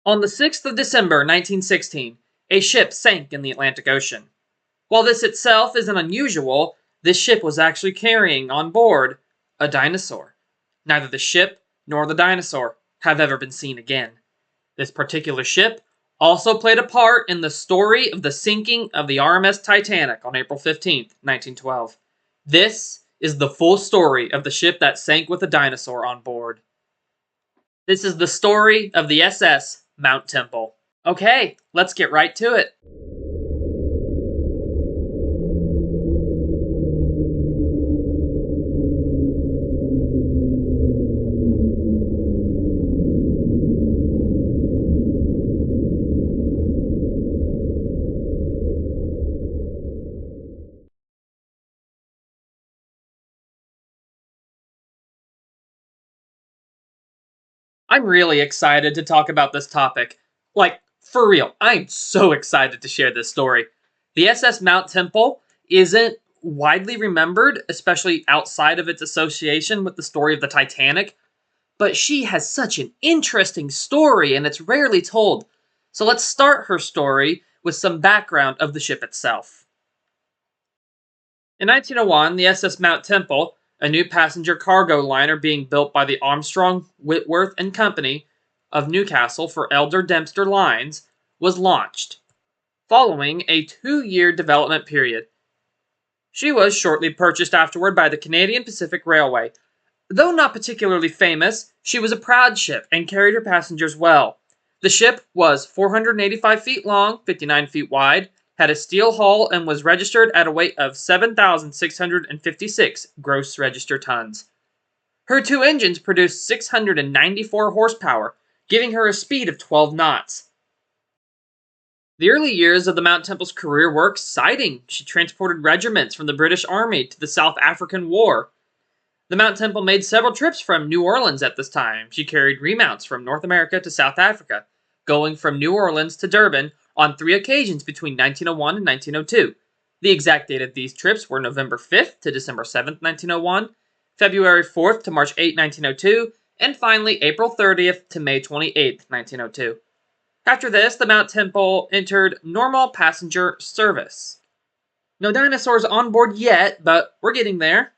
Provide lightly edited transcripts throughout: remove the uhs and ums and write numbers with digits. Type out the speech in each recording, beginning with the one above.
On the 6th of December 1916, a ship sank in the Atlantic Ocean. While this itself isn't unusual, this ship was actually carrying on board a dinosaur. Neither the ship nor the dinosaur have ever been seen again. This particular ship also played a part in the story of the sinking of the RMS Titanic on April 15th, 1912. This is the full story of the ship that sank with a dinosaur on board. This is the story of the SS Mount Temple. Okay, let's get right to it. I'm really excited to talk about this topic. Like, for real, I'm so excited to share this story. The SS Mount Temple isn't widely remembered, especially outside of its association with the story of the Titanic, but she has such an interesting story and it's rarely told. So let's start her story with some background of the ship itself. In 1901, the SS Mount Temple, a new passenger cargo liner being built by the Armstrong, Whitworth and Company of Newcastle for Elder Dempster Lines, was launched, following a 2-year development period. She was shortly purchased afterward by the Canadian Pacific Railway. Though not particularly famous, she was a proud ship and carried her passengers well. The ship was 485 feet long, 59 feet wide, had a steel hull, and was registered at a weight of 7,656 gross register tons. Her 2 engines produced 694 horsepower, giving her a speed of 12 knots. The early years of the Mount Temple's career were exciting. She transported regiments from the British Army to the South African War. The Mount Temple made several trips from New Orleans at this time. She carried remounts from North America to South Africa, going from New Orleans to Durban on 3 occasions between 1901 and 1902. The exact date of these trips were November 5th to December 7th, 1901, February 4th to March 8, 1902, and finally April 30th to May 28th, 1902. After this, the Mount Temple entered normal passenger service. No dinosaurs on board yet, but we're getting there.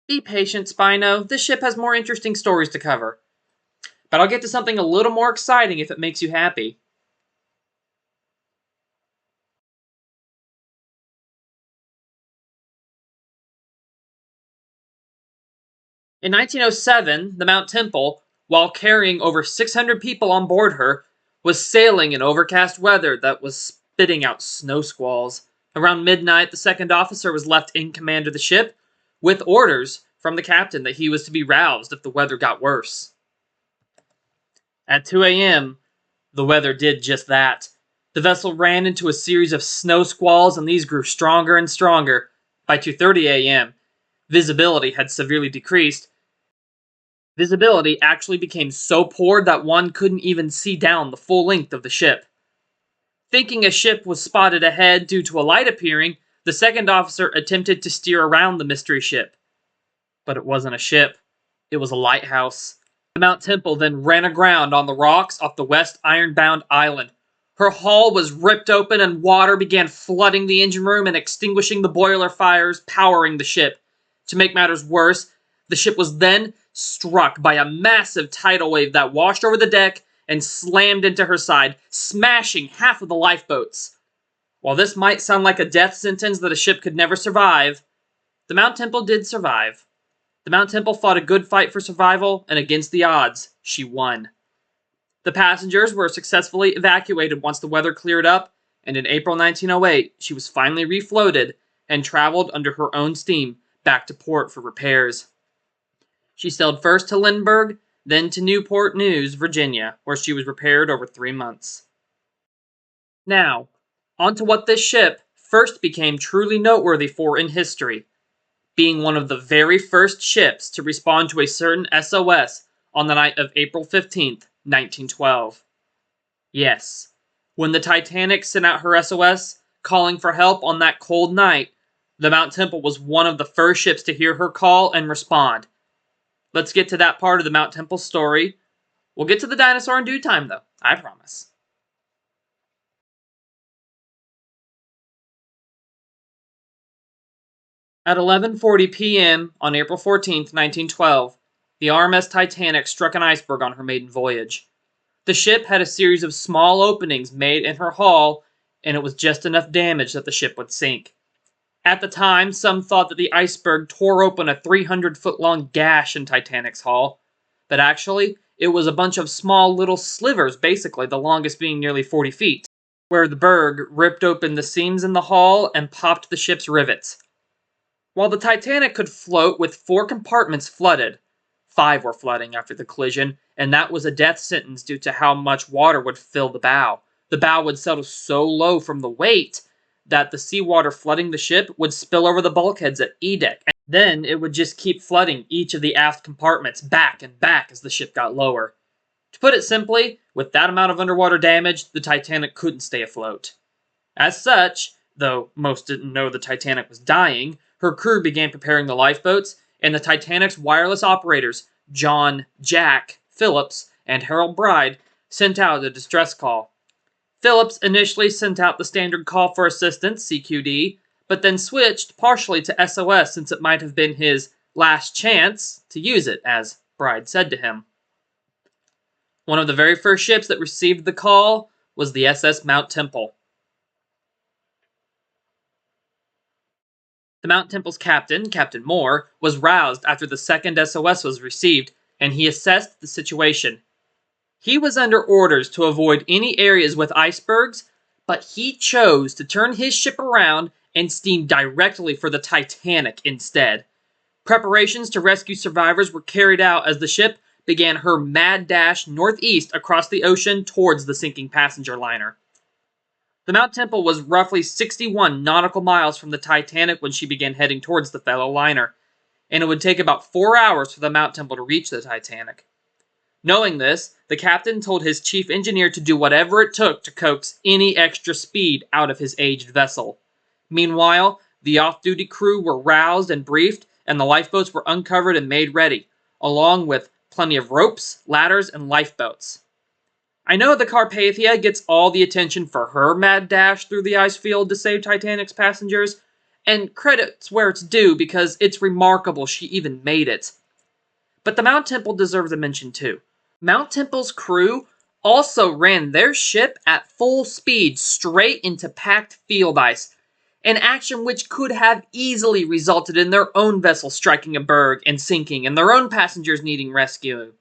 Be patient, Spino. This ship has more interesting stories to cover. But I'll get to something a little more exciting if it makes you happy. In 1907, the Mount Temple, while carrying over 600 people on board her, was sailing in overcast weather that was spitting out snow squalls. Around midnight, the second officer was left in command of the ship, with orders from the captain that he was to be roused if the weather got worse. At 2 a.m., the weather did just that. The vessel ran into a series of snow squalls, and these grew stronger and stronger. By 2:30 a.m., visibility had severely decreased. Visibility actually became so poor that one couldn't even see down the full length of the ship. Thinking a ship was spotted ahead due to a light appearing, the second officer attempted to steer around the mystery ship. But it wasn't a ship. It was a lighthouse. The Mount Temple then ran aground on the rocks off the West Ironbound Island. Her hull was ripped open and water began flooding the engine room and extinguishing the boiler fires powering the ship. To make matters worse, the ship was then struck by a massive tidal wave that washed over the deck and slammed into her side, smashing half of the lifeboats. While this might sound like a death sentence that a ship could never survive, the Mount Temple did survive. The Mount Temple fought a good fight for survival, and against the odds, she won. The passengers were successfully evacuated once the weather cleared up, and in April 1908, she was finally refloated and traveled under her own steam back to port for repairs. She sailed first to Lindbergh, then to Newport News, Virginia, where she was repaired over 3 months. Now, on to what this ship first became truly noteworthy for in history, being one of the very first ships to respond to a certain SOS on the night of April 15th, 1912. Yes, when the Titanic sent out her SOS, calling for help on that cold night, the Mount Temple was one of the first ships to hear her call and respond. Let's get to that part of the Mount Temple story. We'll get to the dinosaur in due time, though. I promise. At 11:40 p.m. on April 14th, 1912, the RMS Titanic struck an iceberg on her maiden voyage. The ship had a series of small openings made in her hull, and it was just enough damage that the ship would sink. At the time, some thought that the iceberg tore open a 300-foot-long gash in Titanic's hull, but actually, it was a bunch of small little slivers, basically, the longest being nearly 40 feet, where the berg ripped open the seams in the hull and popped the ship's rivets. While the Titanic could float with 4 compartments flooded, 5 were flooding after the collision, and that was a death sentence due to how much water would fill the bow. The bow would settle so low from the weight that the seawater flooding the ship would spill over the bulkheads at E deck. And then it would just keep flooding each of the aft compartments back and back as the ship got lower. To put it simply, with that amount of underwater damage, the Titanic couldn't stay afloat. As such, though most didn't know the Titanic was dying, her crew began preparing the lifeboats, and the Titanic's wireless operators, John Jack Phillips and Harold Bride, sent out a distress call. Phillips initially sent out the standard call for assistance, CQD, but then switched partially to SOS since it might have been his last chance to use it, as Bride said to him. One of the very first ships that received the call was the SS Mount Temple. The Mount Temple's captain, Captain Moore, was roused after the second SOS was received, and he assessed the situation. He was under orders to avoid any areas with icebergs, but he chose to turn his ship around and steam directly for the Titanic instead. Preparations to rescue survivors were carried out as the ship began her mad dash northeast across the ocean towards the sinking passenger liner. The Mount Temple was roughly 61 nautical miles from the Titanic when she began heading towards the fellow liner, and it would take about 4 hours for the Mount Temple to reach the Titanic. Knowing this, the captain told his chief engineer to do whatever it took to coax any extra speed out of his aged vessel. Meanwhile, the off-duty crew were roused and briefed, and the lifeboats were uncovered and made ready, along with plenty of ropes, ladders, and lifeboats. I know the Carpathia gets all the attention for her mad dash through the ice field to save Titanic's passengers, and credit's where it's due because it's remarkable she even made it. But the Mount Temple deserves a mention too. Mount Temple's crew also ran their ship at full speed straight into packed field ice, an action which could have easily resulted in their own vessel striking a berg and sinking and their own passengers needing rescue.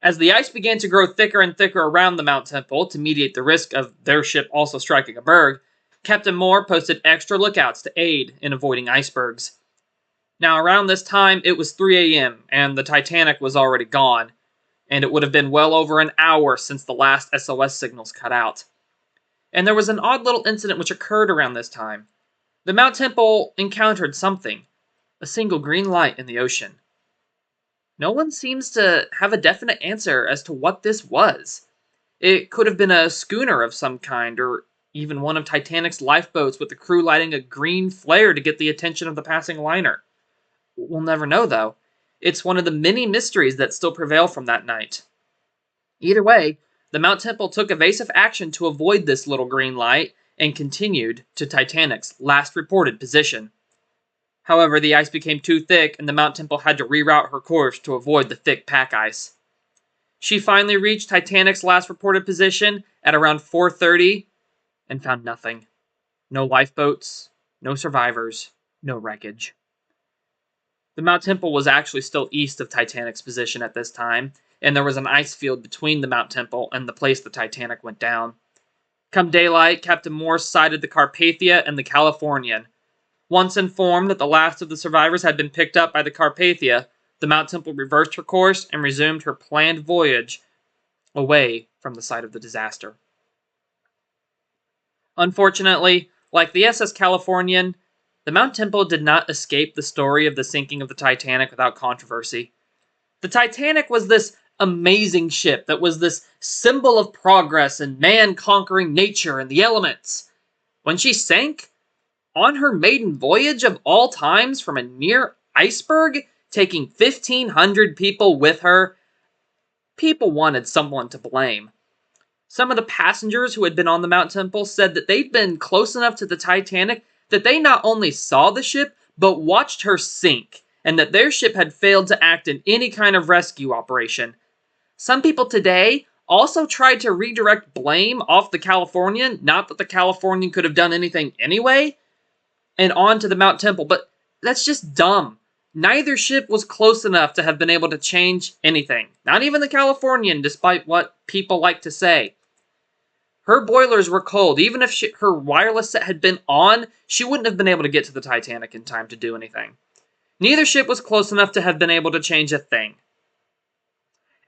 As the ice began to grow thicker and thicker around the Mount Temple to mediate the risk of their ship also striking a berg, Captain Moore posted extra lookouts to aid in avoiding icebergs. Now, around this time, it was 3 a.m., and the Titanic was already gone, and it would have been well over an hour since the last SOS signals cut out. And there was an odd little incident which occurred around this time. The Mount Temple encountered something, a single green light in the ocean. No one seems to have a definite answer as to what this was. It could have been a schooner of some kind, or even one of Titanic's lifeboats with the crew lighting a green flare to get the attention of the passing liner. We'll never know, though. It's one of the many mysteries that still prevail from that night. Either way, the Mount Temple took evasive action to avoid this little green light and continued to Titanic's last reported position. However, the ice became too thick and the Mount Temple had to reroute her course to avoid the thick pack ice. She finally reached Titanic's last reported position at around 4:30 and found nothing. No lifeboats, no survivors, no wreckage. The Mount Temple was actually still east of Titanic's position at this time, and there was an ice field between the Mount Temple and the place the Titanic went down. Come daylight, Captain Moore sighted the Carpathia and the Californian. Once informed that the last of the survivors had been picked up by the Carpathia, the Mount Temple reversed her course and resumed her planned voyage away from the site of the disaster. Unfortunately, like the SS Californian, the Mount Temple did not escape the story of the sinking of the Titanic without controversy. The Titanic was this amazing ship that was this symbol of progress and man conquering nature and the elements. When she sank, on her maiden voyage of all times from a near iceberg taking 1,500 people with her, people wanted someone to blame. Some of the passengers who had been on the Mount Temple said that they'd been close enough to the Titanic that they not only saw the ship, but watched her sink, and that their ship had failed to act in any kind of rescue operation. Some people today also tried to redirect blame off the Californian, not that the Californian could have done anything anyway, and onto the Mount Temple, but that's just dumb. Neither ship was close enough to have been able to change anything. Not even the Californian, despite what people like to say. Her boilers were cold. Even if her wireless set had been on, she wouldn't have been able to get to the Titanic in time to do anything. Neither ship was close enough to have been able to change a thing.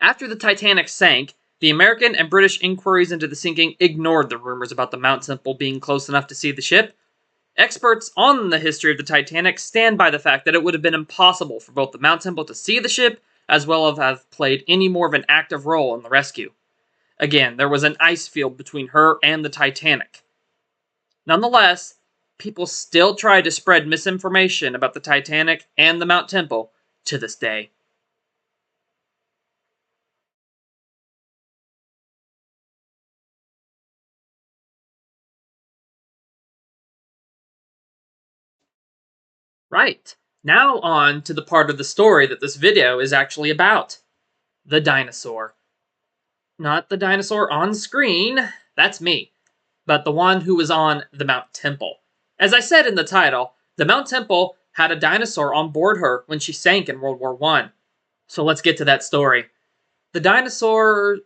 After the Titanic sank, the American and British inquiries into the sinking ignored the rumors about the Mount Temple being close enough to see the ship. Experts on the history of the Titanic stand by the fact that it would have been impossible for both the Mount Temple to see the ship, as well as have played any more of an active role in the rescue. Again, there was an ice field between her and the Titanic. Nonetheless, people still try to spread misinformation about the Titanic and the Mount Temple to this day. Right, now on to the part of the story that this video is actually about. The dinosaur. Not the dinosaur on screen, that's me, but the one who was on the Mount Temple. As I said in the title, the Mount Temple had a dinosaur on board her when she sank in World War I. So let's get to that story. The dinosaur...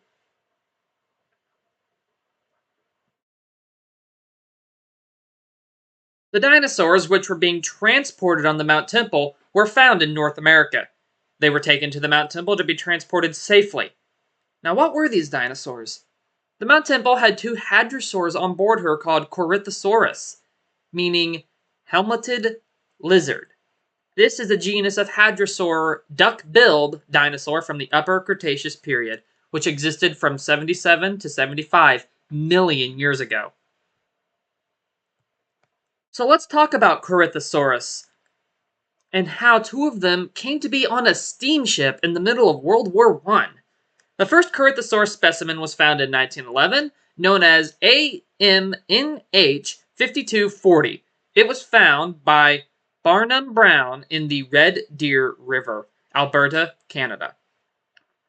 The dinosaurs which were being transported on the Mount Temple were found in North America. They were taken to the Mount Temple to be transported safely. Now, what were these dinosaurs? The Mount Temple had two hadrosaurs on board her called Corythosaurus, meaning helmeted lizard. This is a genus of hadrosaur duck-billed dinosaur from the Upper Cretaceous period, which existed from 77 to 75 million years ago. So let's talk about Corythosaurus and how two of them came to be on a steamship in the middle of World War I. The first Corythosaurus specimen was found in 1911, known as AMNH 5240. It was found by Barnum Brown in the Red Deer River, Alberta, Canada.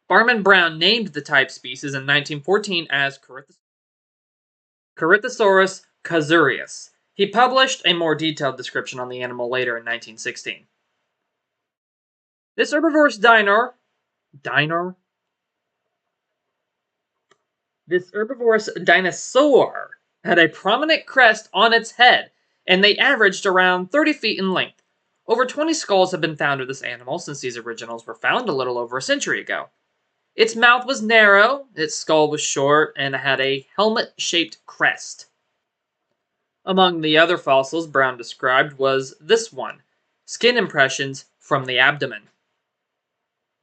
Barnum Brown named the type species in 1914 as Corythosaurus casuarius. He published a more detailed description on the animal later in 1916. This herbivorous dinosaur had a prominent crest on its head, and they averaged around 30 feet in length. Over 20 skulls have been found of this animal since these originals were found a little over a century ago. Its mouth was narrow, its skull was short, and it had a helmet-shaped crest. Among the other fossils Brown described was this one, skin impressions from the abdomen.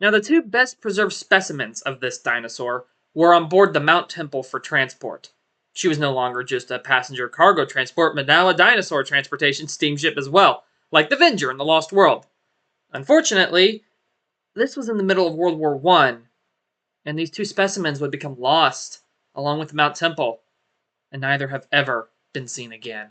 Now, the two best preserved specimens of this dinosaur were on board the Mount Temple for transport. She was no longer just a passenger cargo transport, but now a dinosaur transportation steamship as well, like the Avenger in The Lost World. Unfortunately, this was in the middle of World War I, and these two specimens would become lost, along with the Mount Temple, and neither have ever been seen again.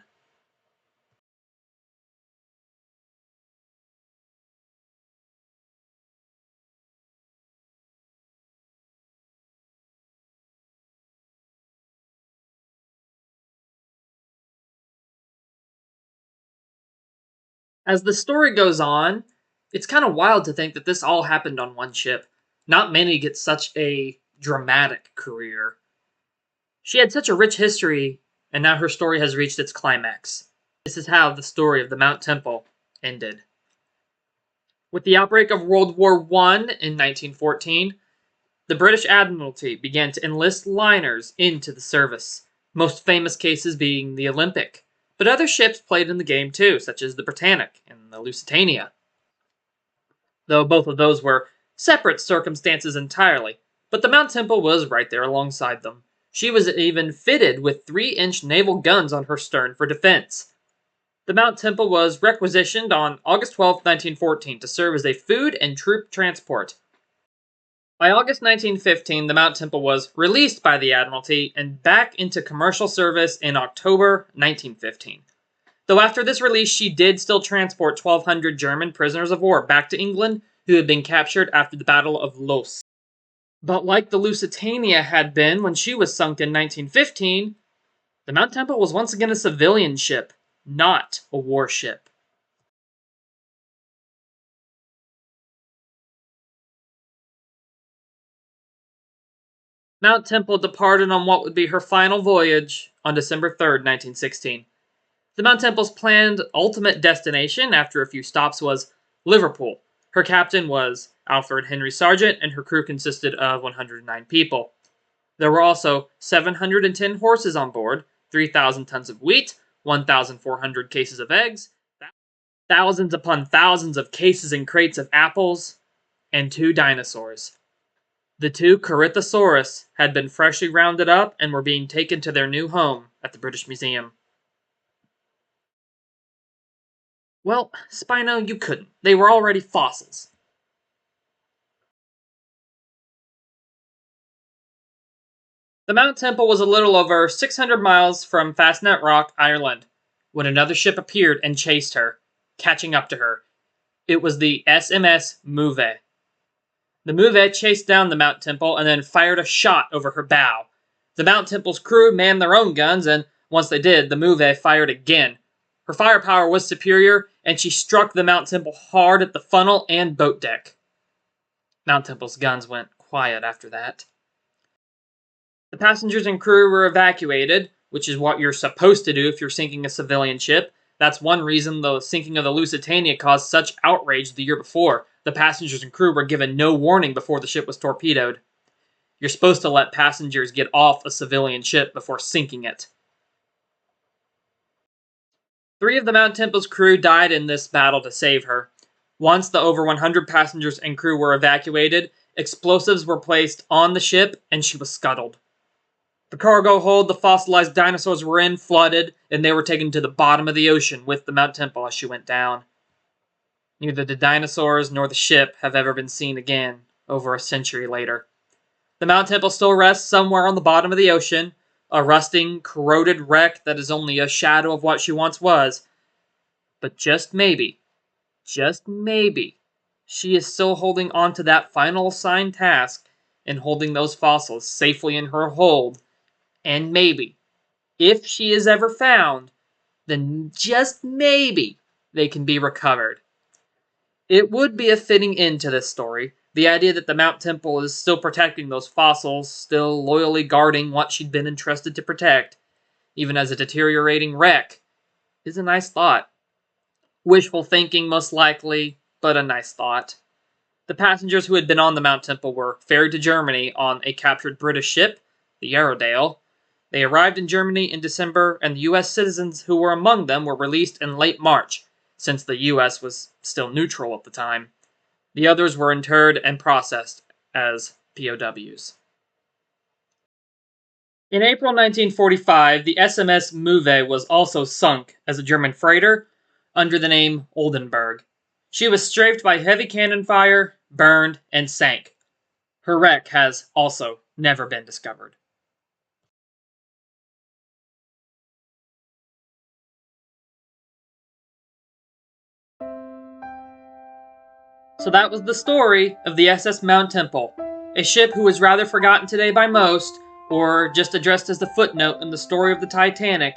As the story goes on, it's kind of wild to think that this all happened on one ship. Not many get such a dramatic career. She had such a rich history, and now her story has reached its climax. This is how the story of the Mount Temple ended. With the outbreak of World War I in 1914, the British Admiralty began to enlist liners into the service, most famous cases being the Olympic. But other ships played in the game too, such as the Britannic and the Lusitania. Though both of those were separate circumstances entirely, but the Mount Temple was right there alongside them. She was even fitted with 3-inch naval guns on her stern for defense. The Mount Temple was requisitioned on August 12, 1914 to serve as a food and troop transport. By August 1915, the Mount Temple was released by the Admiralty and back into commercial service in October 1915. Though after this release, she did still transport 1,200 German prisoners of war back to England who had been captured after the Battle of Loos. But like the Lusitania had been when she was sunk in 1915, the Mount Temple was once again a civilian ship, not a warship. Mount Temple departed on what would be her final voyage on December 3rd, 1916. The Mount Temple's planned ultimate destination after a few stops was Liverpool. Her captain was Alfred Henry Sargent, and her crew consisted of 109 people. There were also 710 horses on board, 3,000 tons of wheat, 1,400 cases of eggs, thousands upon thousands of cases and crates of apples, and 2 dinosaurs. The 2 Corythosaurus had been freshly rounded up and were being taken to their new home at the British Museum. Well, Spino, you couldn't. They were already fossils. The Mount Temple was a little over 600 miles from Fastnet Rock, Ireland, when another ship appeared and chased her, catching up to her. It was the SMS Mouvet. The Mouvet chased down the Mount Temple and then fired a shot over her bow. The Mount Temple's crew manned their own guns, and once they did, the Mouvet fired again. Her firepower was superior, and she struck the Mount Temple hard at the funnel and boat deck. Mount Temple's guns went quiet after that. The passengers and crew were evacuated, which is what you're supposed to do if you're sinking a civilian ship. That's one reason the sinking of the Lusitania caused such outrage the year before. The passengers and crew were given no warning before the ship was torpedoed. You're supposed to let passengers get off a civilian ship before sinking it. 3 of the Mount Temple's crew died in this battle to save her. Once the over 100 passengers and crew were evacuated, explosives were placed on the ship and she was scuttled. The cargo hold the fossilized dinosaurs were in flooded, and they were taken to the bottom of the ocean with the Mount Temple as she went down. Neither the dinosaurs nor the ship have ever been seen again, over a century later. The Mount Temple still rests somewhere on the bottom of the ocean, a rusting, corroded wreck that is only a shadow of what she once was. But just maybe, she is still holding on to that final assigned task and holding those fossils safely in her hold. And maybe, if she is ever found, then just maybe they can be recovered. It would be a fitting end to this story. The idea that the Mount Temple is still protecting those fossils, still loyally guarding what she'd been entrusted to protect, even as a deteriorating wreck, is a nice thought. Wishful thinking, most likely, but a nice thought. The passengers who had been on the Mount Temple were ferried to Germany on a captured British ship, the Yarrow. They arrived in Germany in December, and the U.S. citizens who were among them were released in late March, since the U.S. was still neutral at the time. The others were interred and processed as POWs. In April 1945, the SMS Mouvet was also sunk as a German freighter under the name Oldenburg. She was strafed by heavy cannon fire, burned, and sank. Her wreck has also never been discovered. So that was the story of the SS Mount Temple, a ship who is rather forgotten today by most, or just addressed as the footnote in the story of the Titanic,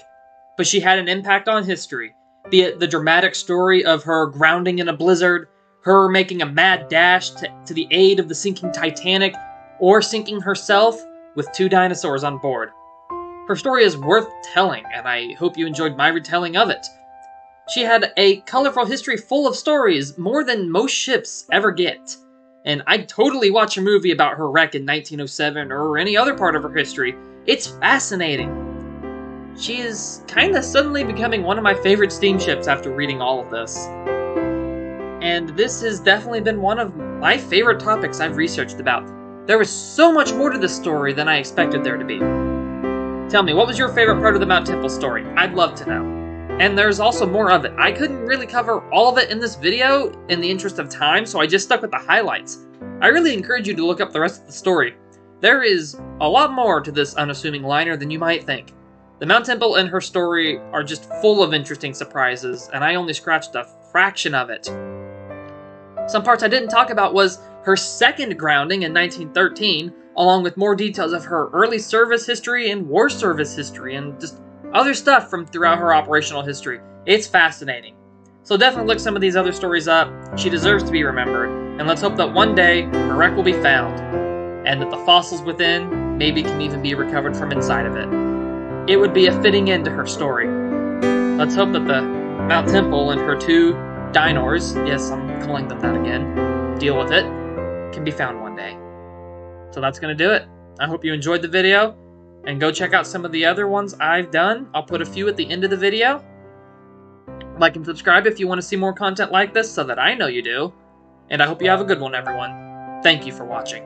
but she had an impact on history, be it the dramatic story of her grounding in a blizzard, her making a mad dash to the aid of the sinking Titanic, or sinking herself with 2 dinosaurs on board. Her story is worth telling, and I hope you enjoyed my retelling of it. She had a colorful history full of stories, more than most ships ever get. And I'd totally watch a movie about her wreck in 1907 or any other part of her history. It's fascinating. She is kinda suddenly becoming one of my favorite steamships after reading all of this. And this has definitely been one of my favorite topics I've researched about. There was so much more to this story than I expected there to be. Tell me, what was your favorite part of the Mount Temple story? I'd love to know. And there's also more of it. I couldn't really cover all of it in this video in the interest of time, so I just stuck with the highlights. I really encourage you to look up the rest of the story. There is a lot more to this unassuming liner than you might think. The Mount Temple and her story are just full of interesting surprises, and I only scratched a fraction of it. Some parts I didn't talk about was her second grounding in 1913, along with more details of her early service history and war service history, and just other stuff from throughout her operational history. It's fascinating. So definitely look some of these other stories up. She deserves to be remembered, and let's hope that one day her wreck will be found, and that the fossils within maybe can even be recovered from inside of it. It would be a fitting end to her story. Let's hope that the Mount Temple and her 2 dinosaurs, yes, I'm calling them that again, deal with it, can be found one day. So that's going to do it. I hope you enjoyed the video, and go check out some of the other ones I've done. I'll put a few at the end of the video. Like and subscribe if you want to see more content like this so that I know you do. And I hope you have a good one, everyone. Thank you for watching.